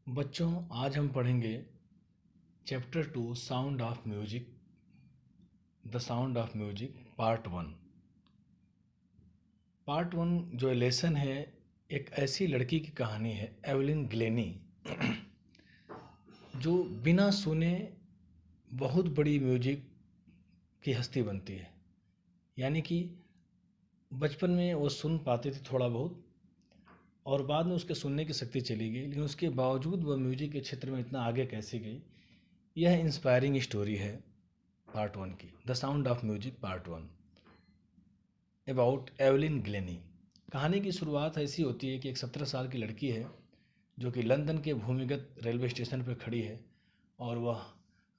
बच्चों, आज हम पढ़ेंगे chapter 2 sound of music, the sound of music part 1। Part 1 जो लेसन है, एक ऐसी लड़की की कहानी है, एवलिन ग्लेनी, जो बिना सुने बहुत बड़ी म्यूजिक की हस्ती बनती है। यानी कि बचपन में वो सुन पाती थी थोड़ा बहुत, और बाद में उसके सुनने की शक्ति चली गई, लेकिन उसके बावजूद वह म्यूजिक के क्षेत्र में इतना आगे कैसे गई। यह इंस्पायरिंग स्टोरी है पार्ट 1 की, the sound of music part 1 about Evelyn Glenny. कहानी की शुरुआत ऐसी होती है कि एक 17 साल की लड़की है जो कि लंदन के भूमिगत रेलवे स्टेशन पर खड़ी है, और वह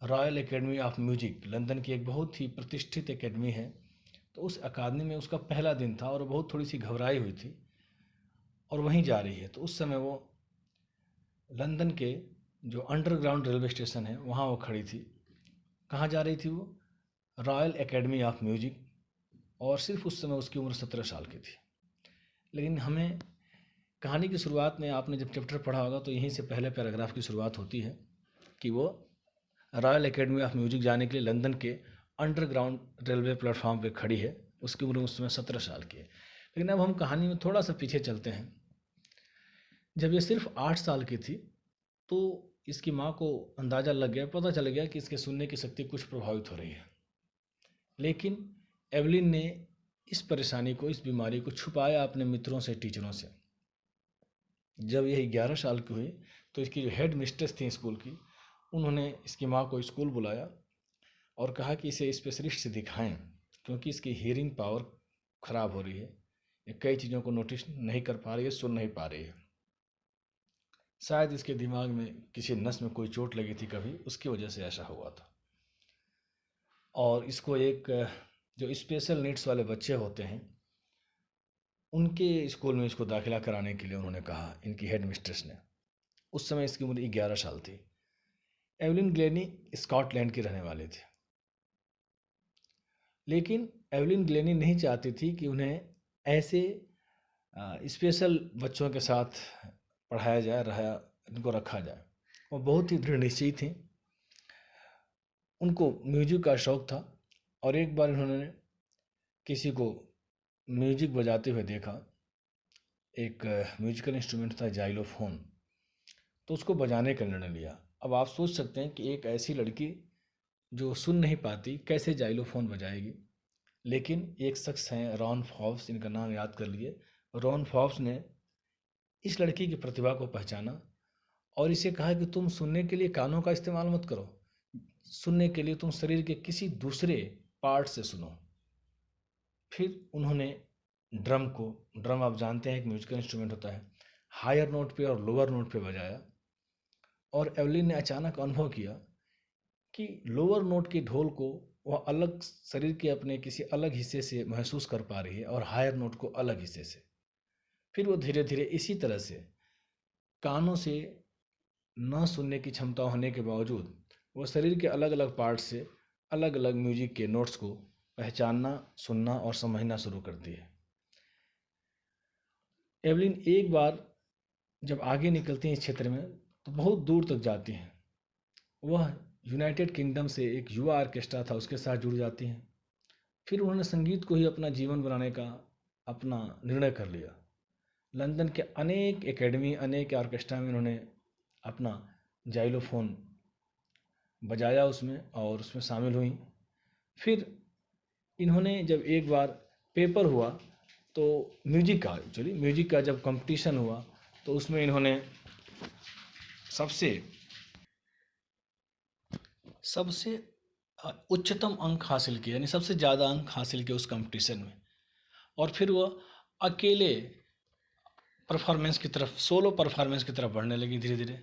royal academy of music, London की एक बहुत ही प्रतिष्ठित एकेडमी है। तो उस अकादमी में उसका पहला दिन था और बहुत थोड़ी सी घबराई हुई थी और वहीं जा रही है। तो उस समय वो लंदन के जो अंडरग्राउंड रेलवे स्टेशन है वहाँ वो खड़ी थी। कहाँ जा रही थी वो? Royal academy of music. और सिर्फ उस समय उसकी उम्र 17 साल की थी। लेकिन हमें कहानी की शुरुआत में, आपने जब चैप्टर पढ़ा होगा तो यहीं से पहले पैराग्राफ की शुरुआत होती है कि वो रॉयल एकेडमी ऑफ म्यूजिक जाने के लिए लंदन के अंडरग्राउंड रेलवे प्लेटफॉर्म पे खड़ी है। उसकी उम्र उस समय 17 साल की है। लेकिन अब हम कहानी में थोड़ा सा पीछे चलते हैं। जब ये सिर्फ 8 साल की थी तो इसकी माँ को अंदाज़ा लग गया, पता चल गया कि इसके सुनने की शक्ति कुछ प्रभावित हो रही है। लेकिन एवलिन ने इस परेशानी को, इस बीमारी को छुपाया अपने मित्रों से, टीचरों से। जब यह 11 साल की हुई तो इसकी जो हेड मिस्ट्रेस थी स्कूल की, उन्होंने इसकी माँ को स्कूल बुलाया और कहा कि इसे स्पेशलिस्ट से दिखाएं, क्योंकि इसकी हियरिंग पावर ख़राब हो रही है। ये कई चीज़ों को नोटिस नहीं कर पा रही है, सुन नहीं पा रही है। शायद इसके दिमाग में किसी नस में कोई चोट लगी थी कभी, उसकी वजह से ऐसा हुआ था। और इसको एक जो स्पेशल नीड्स वाले बच्चे होते हैं उनके स्कूल में इसको दाखिला कराने के लिए उन्होंने कहा, इनकी हेड मिस्ट्रेस ने। उस समय इसकी उम्र 11 साल थी। एवलिन ग्लेनी स्कॉटलैंड की रहने वाली थी। लेकिन एवलिन ग्लेनी नहीं चाहती थी कि उन्हें ऐसे स्पेशल बच्चों के साथ पढ़ाया जाए, इनको रखा जाए। वो बहुत ही दृढ़ निश्चयी थी। उनको म्यूजिक का शौक़ था और एक बार उन्होंने किसी को म्यूजिक बजाते हुए देखा। एक म्यूजिकल इंस्ट्रूमेंट था जाइलोफोन, तो उसको बजाने का निर्णय लिया। अब आप सोच सकते हैं कि एक ऐसी लड़की जो सुन नहीं पाती कैसे जाइलोफोन बजाएगी। लेकिन एक शख्स हैं, रॉन फॉब्स, इनका नाम याद कर लिए। रॉन फॉब्स ने इस लड़की की प्रतिभा को पहचाना और इसे कहा कि तुम सुनने के लिए कानों का इस्तेमाल मत करो, सुनने के लिए तुम शरीर के किसी दूसरे पार्ट से सुनो। फिर उन्होंने ड्रम आप जानते हैं एक म्यूजिकल इंस्ट्रूमेंट होता है, हायर नोट पे और लोअर नोट पे बजाया। और एवलिन ने अचानक अनुभव किया कि लोअर नोट की ढोल को वह अलग शरीर के अपने किसी अलग हिस्से से महसूस कर पा रही है और हायर नोट को अलग हिस्से से। फिर वो धीरे धीरे इसी तरह से कानों से न सुनने की क्षमता होने के बावजूद वो शरीर के अलग अलग पार्ट से अलग अलग म्यूजिक के नोट्स को पहचानना, सुनना और समझना शुरू करती है। एवलिन एक बार जब आगे निकलती हैं इस क्षेत्र में तो बहुत दूर तक जाती हैं। वह यूनाइटेड किंगडम से एक युवा ऑर्केस्ट्रा था, उसके साथ जुड़ जाती हैं। फिर उन्होंने संगीत को ही अपना जीवन बनाने का अपना निर्णय कर लिया। लंदन के अनेक एकेडमी, अनेक ऑर्केस्ट्रा में उन्होंने अपना जाइलोफोन बजाया उसमें और उसमें शामिल हुई। फिर इन्होंने जब एक बार पेपर हुआ तो म्यूजिक का जब कंपटीशन हुआ तो उसमें इन्होंने सबसे उच्चतम अंक हासिल किए, यानी सबसे ज़्यादा अंक हासिल किए उस कंपटीशन में। और फिर वह अकेले परफॉर्मेंस की तरफ, सोलो परफॉर्मेंस की तरफ बढ़ने लगी धीरे धीरे।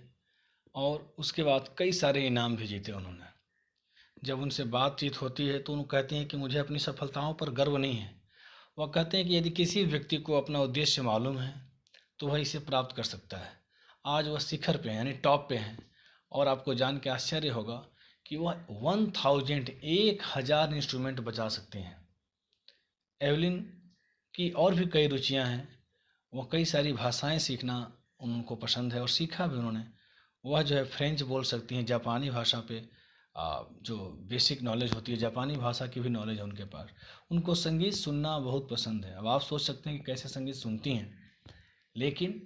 और उसके बाद कई सारे इनाम भी जीते उन्होंने। जब उनसे बातचीत होती है तो उन्होंने कहते हैं कि मुझे अपनी सफलताओं पर गर्व नहीं है। वह कहते हैं कि यदि किसी व्यक्ति को अपना उद्देश्य मालूम है तो वह इसे प्राप्त कर सकता है। आज वह शिखर पे हैं, यानी टॉप पे हैं। और आपको जान के आश्चर्य होगा कि वह 1000 इंस्ट्रूमेंट बजा सकते हैं। एवलिन की और भी कई रुचियां हैं। वह कई सारी भाषाएं सीखना उनको पसंद है और सीखा भी उन्होंने। वह जो है फ्रेंच बोल सकती हैं, जापानी भाषा पे जो बेसिक नॉलेज होती है, जापानी भाषा की भी नॉलेज है उनके पास। उनको संगीत सुनना बहुत पसंद है। अब आप सोच सकते हैं कि कैसे संगीत सुनती हैं, लेकिन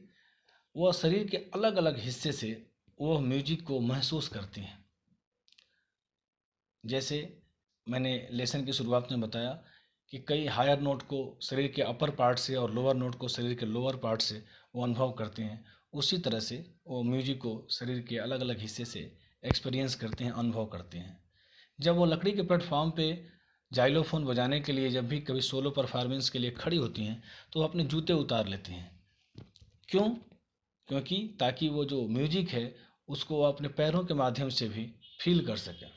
वह शरीर के अलग अलग हिस्से से वह म्यूजिक को महसूस करती हैं। जैसे मैंने लेसन की शुरुआत में बताया कि कई हायर नोट को शरीर के अपर पार्ट से और लोअर नोट को शरीर के लोअर पार्ट से वो अनुभव करते हैं। उसी तरह से वो म्यूजिक को शरीर के अलग अलग हिस्से से एक्सपीरियंस करते हैं, अनुभव करते हैं। जब वो लकड़ी के प्लेटफॉर्म पे जाइलोफोन बजाने के लिए जब भी कभी सोलो परफॉर्मेंस के लिए खड़ी होती हैं तो वो अपने जूते उतार लेती हैं। क्यों? क्योंकि ताकि वो जो म्यूजिक है उसको वो अपने पैरों के माध्यम से भी फील कर सकें।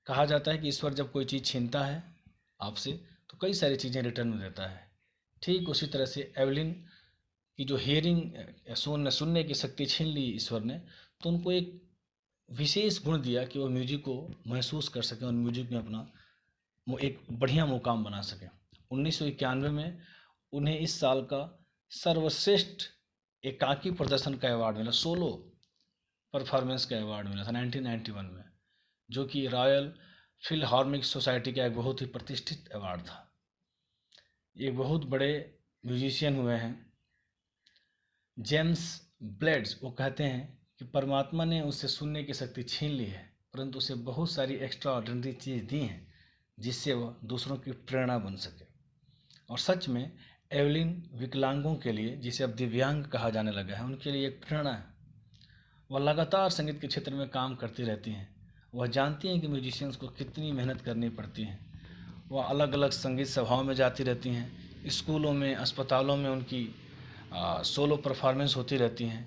कहा जाता है कि ईश्वर जब कोई चीज़ छीनता है आपसे तो कई सारी चीज़ें रिटर्न में देता है। ठीक उसी तरह से एवलिन की जो हियरिंग सुनने की शक्ति छीन ली ईश्वर ने, तो उनको एक विशेष गुण दिया कि वो म्यूजिक को महसूस कर सकें और म्यूजिक में अपना वो एक बढ़िया मुकाम बना सकें। 1991 में उन्हें इस साल का सर्वश्रेष्ठ एकाकी प्रदर्शन का अवार्ड मिला, सोलो परफॉर्मेंस का अवार्ड मिला था 1991 में, जो कि रॉयल फिलहार्मोनिक सोसाइटी का एक बहुत ही प्रतिष्ठित अवार्ड था। ये बहुत बड़े म्यूजिशियन हुए हैं जेम्स ब्लेड्स। वो कहते हैं कि परमात्मा ने उससे सुनने की शक्ति छीन ली है, परंतु उसे बहुत सारी एक्स्ट्रा ऑर्डिनरी चीज़ दी हैं जिससे वह दूसरों की प्रेरणा बन सके। और सच में एवलिन विकलांगों के लिए, जिसे अब दिव्यांग कहा जाने लगा है, उनके लिए एक प्रेरणा है। वह लगातार संगीत के क्षेत्र में काम करती रहती हैं। वह जानती हैं कि म्यूजिशियंस को कितनी मेहनत करनी पड़ती है। वह अलग अलग संगीत सभाओं में जाती रहती हैं, स्कूलों में, अस्पतालों में उनकी सोलो परफॉर्मेंस होती रहती हैं,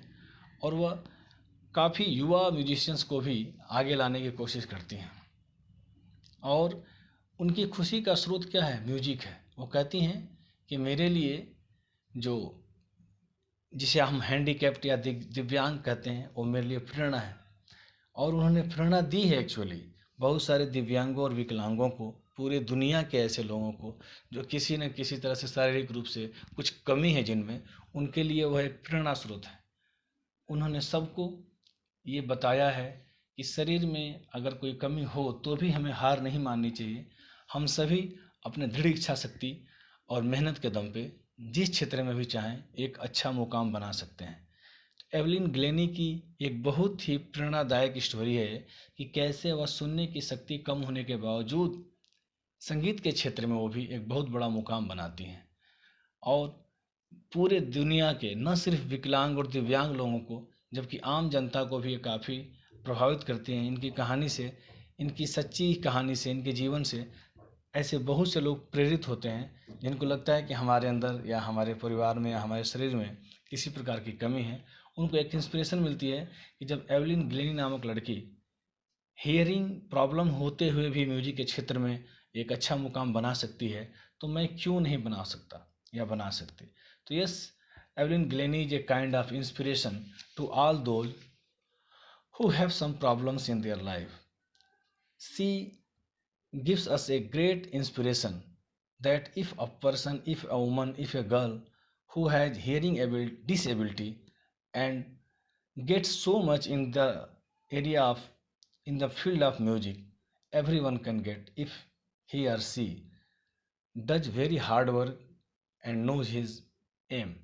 और वह काफ़ी युवा म्यूजिशियंस को भी आगे लाने की कोशिश करती हैं। और उनकी खुशी का स्रोत क्या है? म्यूजिक है। वो कहती हैं कि मेरे लिए जो जिसे हम हैंडीकैप्ड या दिव्यांग कहते हैं वो मेरे लिए प्रेरणा है। और उन्होंने प्रेरणा दी है एक्चुअली बहुत सारे दिव्यांगों और विकलांगों को, पूरे दुनिया के ऐसे लोगों को जो किसी न किसी तरह से शारीरिक रूप से कुछ कमी है जिनमें, उनके लिए वह एक प्रेरणा स्रोत है। उन्होंने सबको ये बताया है कि शरीर में अगर कोई कमी हो तो भी हमें हार नहीं माननी चाहिए। हम सभी अपने दृढ़ इच्छा शक्ति और मेहनत के दम पे जिस क्षेत्र में भी चाहें एक अच्छा मुकाम बना सकते हैं। एवलिन ग्लेनी की एक बहुत ही प्रेरणादायक स्टोरी है कि कैसे वह सुनने की शक्ति कम होने के बावजूद संगीत के क्षेत्र में वो भी एक बहुत बड़ा मुकाम बनाती हैं, और पूरे दुनिया के न सिर्फ विकलांग और दिव्यांग लोगों को, जबकि आम जनता को भी ये काफ़ी प्रभावित करती हैं। इनकी कहानी से, इनकी सच्ची कहानी से, इनके जीवन से ऐसे बहुत से लोग प्रेरित होते हैं जिनको लगता है कि हमारे अंदर या हमारे परिवार में या हमारे शरीर में किसी प्रकार की कमी है। उनको एक इंस्पिरेशन मिलती है कि जब एवलिन ग्लेनी नामक लड़की हियरिंग प्रॉब्लम होते हुए भी म्यूजिक के क्षेत्र में एक अच्छा मुकाम बना सकती है, तो मैं क्यों नहीं बना सकता या बना सकती। तो yes, Evelyn Glennie is a kind of inspiration to all those who have some problems in their life. She gives us a great inspiration that if a person, if a woman, if a girl who has hearing disability and gets so much in the area of, in the field of music, everyone can get if he or she does very hard work and knows his aim.